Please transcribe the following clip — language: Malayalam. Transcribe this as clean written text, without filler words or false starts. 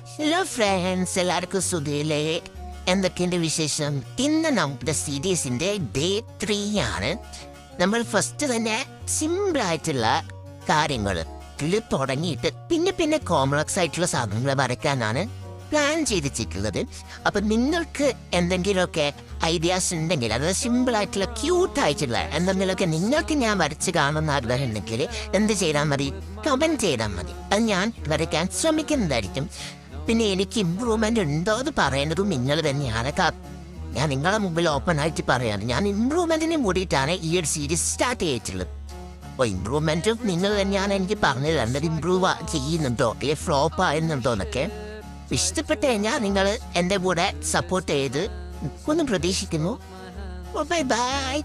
ഹലോ ഫ്രണ്ട്സ്, എല്ലാവർക്കും സുഖയില്ലേ? എന്തൊക്കെയുണ്ട് വിശേഷം? ഇന്ന് നമ്മുടെ സീരീസിന്റെ ഡേ 3 ആണ്. നമ്മൾ ഫസ്റ്റ് തന്നെ സിമ്പിളായിട്ടുള്ള കാര്യങ്ങൾ തുടങ്ങിയിട്ട് പിന്നെ കോംപ്ലക്സ് ആയിട്ടുള്ള സാധനങ്ങൾ വരയ്ക്കാനാണ് പ്ലാൻ ചെയ്തിട്ടുള്ളത്. അപ്പം നിങ്ങൾക്ക് എന്തെങ്കിലുമൊക്കെ ഐഡിയാസ് ഉണ്ടെങ്കിൽ, അതായത് സിമ്പിളായിട്ടുള്ള ക്യൂട്ടായിട്ടുള്ള എന്തെങ്കിലുമൊക്കെ നിങ്ങൾക്ക് ഞാൻ വരച്ച് കാണുന്ന ആഗ്രഹം ഉണ്ടെങ്കിൽ എന്ത് ചെയ്താൽ മതി? കമൻറ്റ് ചെയ്താൽ മതി. അത് ഞാൻ വരയ്ക്കാൻ ശ്രമിക്കുന്നതായിരിക്കും. പിന്നെ എനിക്ക് ഇമ്പ്രൂവ്മെൻ്റ് ഉണ്ടോ എന്ന് പറയുന്നതും നിങ്ങൾ തന്നെയാണ്. ഞാൻ നിങ്ങളെ മുമ്പിൽ ഓപ്പൺ ആയിട്ട് പറയാണ്, ഞാൻ ഇമ്പ്രൂവ്മെൻറ്റിന് കൂടിയിട്ടാണ് ഈ ഒരു സീരീസ് സ്റ്റാർട്ട് ചെയ്തിട്ടുള്ളത്. അപ്പോൾ ഇമ്പ്രൂവ്മെൻറ്റും നിങ്ങൾ തന്നെയാണ് എനിക്ക് പറഞ്ഞു തരേണ്ടത്. ഇമ്പ്രൂവ് ചെയ്യുന്നുണ്ടോ അല്ലെങ്കിൽ ഫ്ലോപ്പ് ആയിരുന്നുണ്ടോ എന്നൊക്കെ. ഇഷ്ടപ്പെട്ട് കഴിഞ്ഞാൽ നിങ്ങൾ എൻ്റെ കൂടെ സപ്പോർട്ട് ചെയ്ത് ഒന്ന് പ്രതീക്ഷിക്കുന്നു. Bye bye.